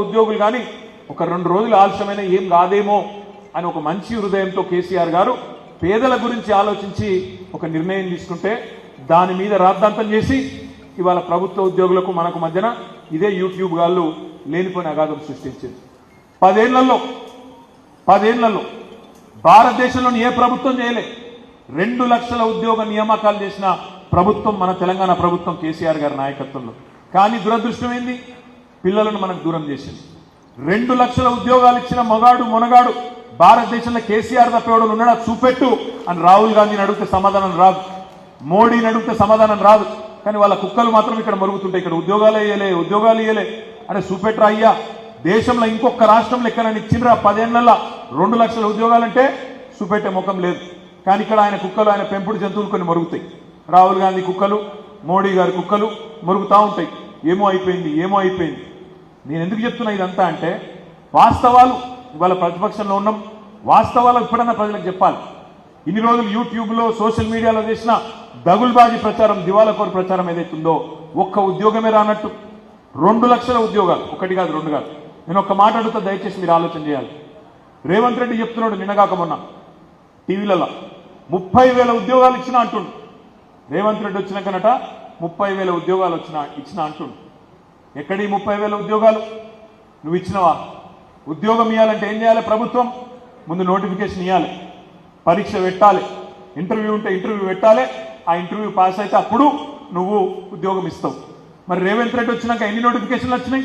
ఉద్యోగులు కానీ ఒక 2 రోజులు ఆలస్యమైన ఏం కాదేమో అని ఒక మంచి హృదయంతో కేసీఆర్ గారు పేదల గురించి ఆలోచించి ఒక నిర్ణయం తీసుకుంటే దాని మీద రాద్ధాంతం చేసి ఇవాళ ప్రభుత్వ ఉద్యోగులకు మనకు మధ్యన ఇదే యూట్యూబ్ గాళ్ళు లేనిపోయిన అగాధం సృష్టించింది. 10 ఏళ్లలో భారతదేశంలోని ఏ ప్రభుత్వం చేయలే. 2 లక్షల ఉద్యోగ నియామకాలు చేసిన ప్రభుత్వం మన తెలంగాణ ప్రభుత్వం కేసీఆర్ గారి నాయకత్వంలో. కానీ దురదృష్టం ఏంది, పిల్లలను మనకు దూరం చేసింది. 2 లక్షల ఉద్యోగాలు ఇచ్చిన మొనగాడు భారతదేశంలో కేసీఆర్ తప్పేవాడు ఉన్నాడా చూపెట్టు అని రాహుల్ గాంధీని అడిగితే సమాధానం రాదు, మోడీని అడిగితే సమాధానం రాదు. కానీ వాళ్ళ కుక్కలు మాత్రం ఇక్కడ మరుగుతుంటాయి. ఇక్కడ ఉద్యోగాలు ఇయ్యలే అనే చూపెట్టరా అయ్యా. దేశంలో ఇంకొక రాష్ట్రంలో ఎక్కడైనా ఇచ్చిండ్రా 10 ఏళ్లలో 2 లక్షల ఉద్యోగాలంటే చూపెట్టే ముఖం లేదు. కానీ ఇక్కడ ఆయన కుక్కలు, ఆయన పెంపుడు జంతువులు కొన్ని మరుగుతాయి. రాహుల్ గాంధీ కుక్కలు, మోడీ గారి కుక్కలు మరుగుతూ ఉంటాయి. ఏమో అయిపోయింది. నేను ఎందుకు చెప్తున్నా ఇదంతా అంటే వాస్తవాలు. ఇవాళ ప్రతిపక్షంలో ఉన్నాం, వాస్తవాలు ఇప్పుడన్నా ప్రజలకు చెప్పాలి. ఇన్ని రోజులు యూట్యూబ్లో సోషల్ మీడియాలో చేసిన దగుల్బాజీ ప్రచారం, దివాలాకోరు ప్రచారం ఏదైతుందో ఒక్క ఉద్యోగమే రానట్టు 2 లక్షల ఉద్యోగాలు, 1 కాదు 2 కాదు. నేను ఒక్క మాట అడుగుతా, దయచేసి మీరు ఆలోచన చేయాలి. రేవంత్ రెడ్డి చెప్తున్నాడు నిన్నగాక మొన్న టీవీలలో 30,000 ఉద్యోగాలు ఇచ్చినా అంటుండు. రేవంత్ రెడ్డి వచ్చినాకనట 30,000 ఉద్యోగాలు ఇచ్చిన అంటుండు. ఎక్కడి 30,000 ఉద్యోగాలు? నువ్వు ఇచ్చినవా? ఉద్యోగం ఇవ్వాలంటే ఏం చేయాలి? ప్రభుత్వం ముందు నోటిఫికేషన్ ఇవ్వాలి, పరీక్ష పెట్టాలి, ఇంటర్వ్యూ ఉంటే ఇంటర్వ్యూ పెట్టాలి. ఆ ఇంటర్వ్యూ పాస్ అయితే అప్పుడు నువ్వు ఉద్యోగం ఇస్తావు. మరి రేవంత్ రెడ్డి వచ్చినాక ఎన్ని నోటిఫికేషన్లు వచ్చినాయి?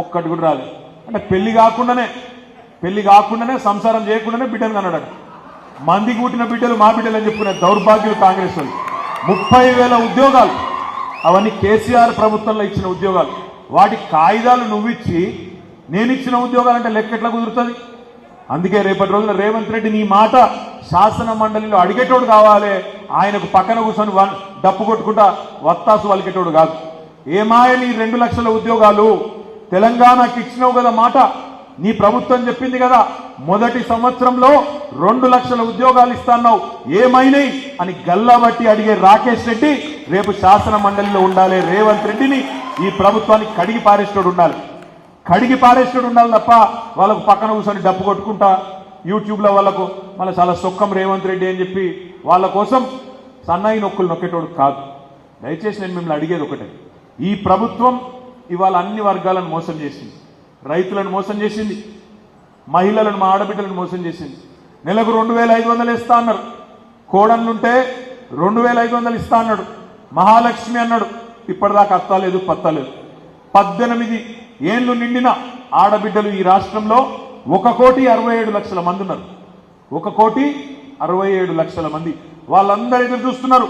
ఒక్కటి కూడా రాలేదు. అంటే పెళ్లి కాకుండానే సంసారం చేయకుండానే బిడ్డను కన్నాడు. మందికి పుట్టిన బిడ్డలు మా బిడ్డలు అని చెప్పుకునే దౌర్భాగ్యులు కాంగ్రెస్ వాళ్ళు. 30,000 ఉద్యోగాలు, అవన్నీ కేసీఆర్ ప్రభుత్వంలో ఇచ్చిన ఉద్యోగాలు. వాటి కాయిదాలు నువ్విచ్చి నేను ఇచ్చిన ఉద్యోగాలు అంటే లెక్క ఎట్లా కుదురుతుంది? అందుకే రేపటి రోజున రేవంత్ రెడ్డి నీ మాట శాసన మండలిలో అడిగేటోడు కావాలి, ఆయనకు పక్కన కూర్చొని డప్పు కొట్టుకుంటా వత్తాసు వలికేటోడు కాదు. ఏమాయ నీ 2 లక్షల ఉద్యోగాలు తెలంగాణకి ఇచ్చినావు కదా మాట, నీ ప్రభుత్వం చెప్పింది కదా మొదటి సంవత్సరంలో 2 లక్షల ఉద్యోగాలు ఇస్తాన్నావు, ఏమైనాయి అని గల్లాబట్టి అడిగే రాకేష్ రెడ్డి రేపు శాసన మండలిలో ఉండాలి. రేవంత్ రెడ్డిని ఈ ప్రభుత్వానికి కడిగి పారేసేటోడు ఉండాలి తప్ప వాళ్ళకు పక్కన కూర్చొని డప్పు కొట్టుకుంటా యూట్యూబ్లో వాళ్ళకు మళ్ళీ చాలా సొక్కం రేవంత్ రెడ్డి అని చెప్పి వాళ్ళ కోసం సన్నాయి నొక్కులు నొక్కేటోడు కాదు. దయచేసి నేను మిమ్మల్ని అడిగేది ఒకటే, ఈ ప్రభుత్వం ఇవాళ అన్ని వర్గాలను మోసం చేసింది. రైతులను మోసం చేసింది, మహిళలను, మా ఆడబిడ్డలను మోసం చేసింది. నెలకు 2,500 ఇస్తా అన్నారు, కోడన్లుంటే 2,500 ఇస్తా అన్నాడు, మహాలక్ష్మి అన్నాడు. ఇప్పటిదాకా అత్తలేదు పత్తలేదు. 18 ఏళ్లు నిండిన ఆడబిడ్డలు ఈ రాష్ట్రంలో 1,67,00,000 మంది ఉన్నారు. 1,67,00,000 మంది. వాళ్ళందరూ ఎదురు చూస్తున్నారు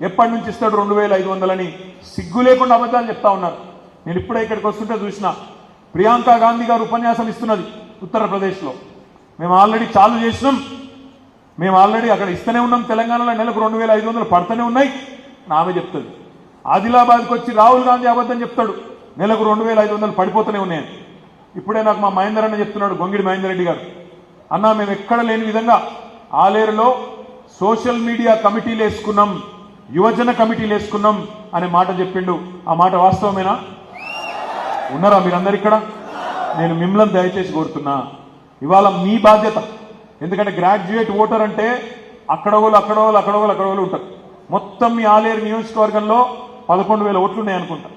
ఎప్పటి నుంచి ఇస్తాడు 2,500 అని. సిగ్గు లేకుండా అబద్ధాలు చెప్తా ఉన్నారు. నేను ఇప్పుడే ఇక్కడికి వస్తుంటే చూసిన ప్రియాంక గాంధీ గారు ఉపన్యాసం ఇస్తున్నది ఉత్తరప్రదేశ్లో. మేము ఆల్రెడీ చాలు చేసినాం, మేము ఆల్రెడీ అక్కడ ఇస్తూనే ఉన్నాం, తెలంగాణలో నెలకు 2,500 పడుతూనే ఉన్నాయి ఆమె చెప్తుంది. ఆదిలాబాద్కి వచ్చి రాహుల్ గాంధీ అబద్ధం చెప్తాడు, నెలకు 2,500 పడిపోతూనే ఉన్నాయని. ఇప్పుడే నాకు మా మహేందర్ అన్న చెప్తున్నాడు, గొంగిడి మహేందర్ రెడ్డి గారు, అన్న మేము ఎక్కడ లేని విధంగా ఆలేరులో సోషల్ మీడియా కమిటీలు వేసుకున్నాం, యువజన కమిటీలు వేసుకున్నాం అనే మాట చెప్పిండు. ఆ మాట వాస్తవమేనా? ఉన్నారా మీరందరు ఇక్కడ? నేను మిమ్మల్ని దయచేసి కోరుతున్నా, ఇవాళ మీ బాధ్యత. ఎందుకంటే గ్రాడ్యుయేట్ ఓటర్ అంటే అక్కడోళ్ళు ఉంటారు. మొత్తం మీ ఆలేరు నియోజకవర్గంలో 11,000 ఓట్లు ఉన్నాయి అనుకుంటా.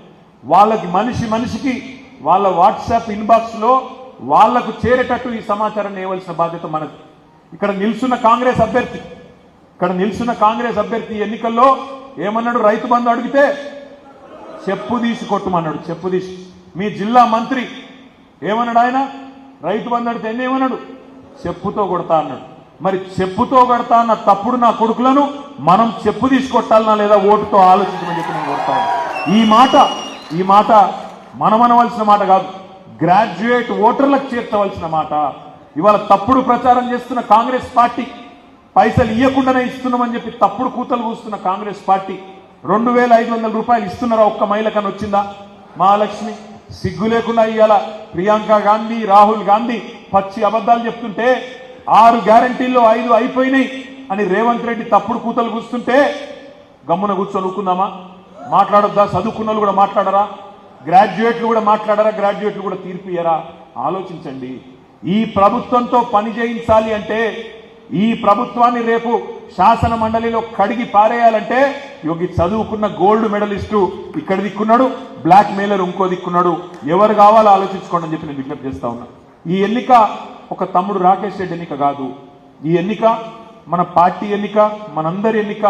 వాళ్ళకి మనిషికి వాళ్ళ వాట్సాప్ ఇన్బాక్స్లో వాళ్లకు చేరేటట్టు ఈ సమాచారాన్ని ఇవ్వాల్సిన బాధ్యత మనది. ఇక్కడ నిల్చున్న కాంగ్రెస్ అభ్యర్థి ఎన్నికల్లో ఏమన్నాడు? రైతు బంధు అడిగితే చెప్పు తీసి కొట్టమన్నాడు. చెప్పు తీసి. మీ జిల్లా మంత్రి ఏమన్నాడు? ఆయన రైతు బంధు అడిగితే ఏమన్నాడు? చెప్పుతో కొడతా అన్నాడు. మరి చెప్పుతో కొడతా అన్న తప్పుడు నా కొడుకులను మనం చెప్పు తీసి కొట్టాలన్నా లేదా ఓటుతో ఆలోచించమని చెప్పి నేను కొడతాను. ఈ మాట మనమనవలసిన మాట కాదు, గ్రాడ్యుయేట్ ఓటర్లకు చేర్చవలసిన మాట. ఇవాళ తప్పుడు ప్రచారం చేస్తున్న కాంగ్రెస్ పార్టీ, పైసలు ఇవ్వకుండానే ఇస్తున్నామని చెప్పి తప్పుడు కూతలు కూస్తున్న కాంగ్రెస్ పార్టీ 2,500 రూపాయలు ఇస్తున్నారా? ఒక్క మహిళకని వచ్చిందా? మహాలక్ష్మి సిగ్గు లేకుండా ఇవాళ ప్రియాంక గాంధీ, రాహుల్ గాంధీ పచ్చి అబద్ధాలు చెప్తుంటే 6 గ్యారంటీల్లో 5 అయిపోయినాయి అని రేవంత్ రెడ్డి తప్పుడు కూతలు కూస్తుంటే గమ్మున కూర్చొని ఊరుకుందామా? మాట్లాడొద్దా? చదువుకున్న వాళ్ళు కూడా మాట్లాడరా? గ్రాడ్యుయేట్లు కూడా మాట్లాడారా, గ్రాడ్యుయేట్లు కూడా తీర్పు ఇయ్యరా? ఆలోచించండి. ఈ ప్రభుత్వంతో పని చేయించాలి అంటే, ఈ ప్రభుత్వాన్ని రేపు శాసన మండలిలో కడిగి పారేయాలంటే యోగి చదువుకున్న గోల్డ్ మెడలిస్టు ఇక్కడ దిక్కున్నాడు, బ్లాక్ మెయిలర్ ఇంకో దిక్కున్నాడు. ఎవరు కావాలో ఆలోచించుకోండి అని చెప్పి నేను విజ్ఞప్తి చేస్తా ఉన్నా. ఈ ఎన్నిక ఒక తమ్ముడు రాకేష్ రెడ్డి ఎన్నిక కాదు. ఈ ఎన్నిక మన పార్టీ ఎన్నిక, మనందరి ఎన్నిక.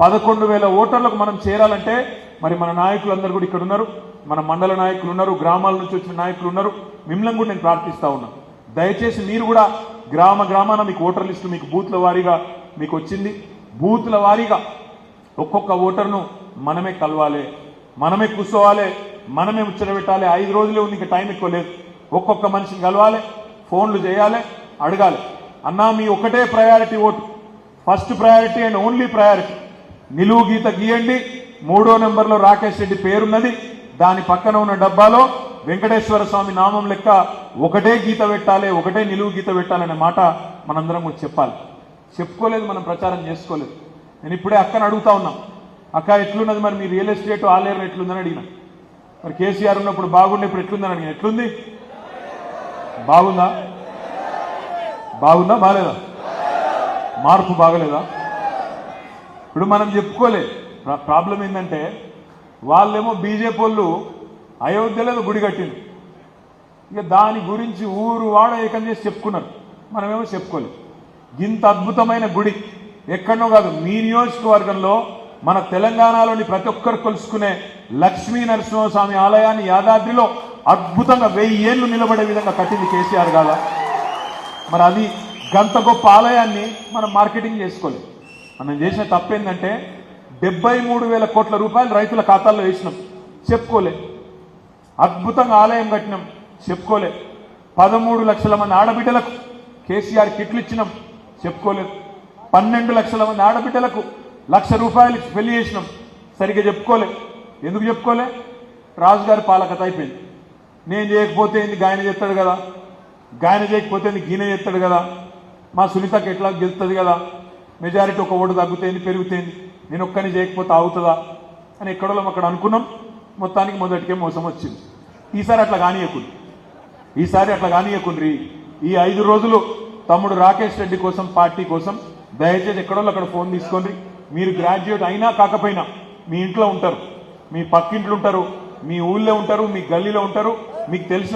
11,000 ఓటర్లకు మనం చేరాలంటే మరి మన నాయకులందరూ కూడా ఇక్కడ ఉన్నారు, మన మండల నాయకులు ఉన్నారు, గ్రామాల నుంచి వచ్చిన నాయకులు ఉన్నారు. మిమ్మల్ని కూడా నేను ప్రార్థిస్తా ఉన్నా, దయచేసి మీరు కూడా గ్రామ గ్రామాన మీకు ఓటర్ లిస్టు మీకు బూత్ల వారీగా మీకు వచ్చింది. బూత్ల వారీగా ఒక్కొక్క ఓటర్ను మనమే కలవాలి, మనమే కూర్చోవాలి, మనమే ముచ్చట పెట్టాలి. 5 రోజులే ఉంది, ఇంకా టైం ఎక్కువ లేదు. ఒక్కొక్క మనిషిని కలవాలి, ఫోన్లు చేయాలి, అడగాలి. అన్నా మీ ఒకటే priority vote, first priority and only priority. నిలువు గీత గీయండి. 3వ నెంబర్లో రాకేష్ రెడ్డి పేరున్నది, దాని పక్కన ఉన్న డబ్బాలో వెంకటేశ్వర స్వామి నామం లెక్క ఒకటే గీత పెట్టాలి, ఒకటే నిలువు గీత పెట్టాలనే మాట మనందరం కూడా చెప్పాలి. చెప్పుకోలేదు, మనం ప్రచారం చేసుకోలేదు. నేను ఇప్పుడే అక్కని అడుగుతా ఉన్నాం, అక్క ఎట్లున్నది మరి మీ రియల్ ఎస్టేట్ ఆలేరు ఎట్లుందని అడిగిన. మరి కేసీఆర్ ఉన్నప్పుడు బాగుండే, ఇప్పుడు ఎట్లుందని అడిగిన. ఎట్లుంది? బాగుందా? బాగుందా? బాగాలేదా? మార్పు బాగలేదా? ఇప్పుడు మనం చెప్పుకోలే. ప్రాబ్లం ఏంటంటే వాళ్ళేమో బీజేపీ వాళ్ళు అయోధ్యలో గుడి కట్టింది, ఇక దాని గురించి ఊరు వాడ ఏకం చేసి చెప్పుకున్నారు, మనమేమో చెప్పుకోలేదు. ఇంత అద్భుతమైన గుడి ఎక్కడనో కాదు, మీ నియోజకవర్గంలో మన తెలంగాణలోని ప్రతి ఒక్కరు కొలుసుకునే లక్ష్మీ నరసింహస్వామి ఆలయాన్ని యాదాద్రిలో అద్భుతంగా 1000 ఏళ్లు నిలబడే విధంగా కట్టింది కేసీఆర్ కాదా? మరి అది గంత గొప్ప ఆలయాన్ని మనం మార్కెటింగ్ చేసుకోలేదు. మనం చేసిన తప్పేందంటే 73,000 కోట్ల రూపాయలు రైతుల ఖాతాల్లో వేసినాం, చెప్పుకోలే. అద్భుతంగా ఆలయం కట్టినాం, చెప్పుకోలే. 13 లక్షల మంది ఆడబిడ్డలకు కేసీఆర్ కిట్లు ఇచ్చినాం, చెప్పుకోలేదు. 12 లక్షల మంది ఆడబిడ్డలకు ₹1,00,000 పెళ్లి చేసినాం, సరిగ్గా చెప్పుకోలే. ఎందుకు చెప్పుకోలే? రాజుగారి పాలకత అయిపోయింది. నేను చేయకపోతే ఏంది, గాయన చేస్తాడు కదా, గాయన చేయకపోతే ఏంది, గీన చేస్తాడు కదా, మా సునీతకి ఎట్లా గెలుస్తుంది కదా, మెజారిటీ ఒక ఓటు తగ్గుతుంది పెరుగుతుంది, నేను ఒక్కని చేయకపోతే అవుతుందా అని ఎక్కడో అక్కడ అనుకున్నాం. మొత్తానికి మొదటికే మోసం వచ్చింది. ఈసారి అట్లా కానీయకుండ్రి. ఈ 5 రోజులు తమ్ముడు రాకేష్ రెడ్డి కోసం, పార్టీ కోసం దయచేసి ఎక్కడో అక్కడ ఫోన్ తీసుకోండి. మీరు గ్రాడ్యుయేట్ అయినా కాకపోయినా మీ ఇంట్లో ఉంటారు, మీ పక్కింట్లో ఉంటారు, మీ ఊళ్ళో ఉంటారు, మీ గల్లీలో ఉంటారు, మీకు తెలిసిన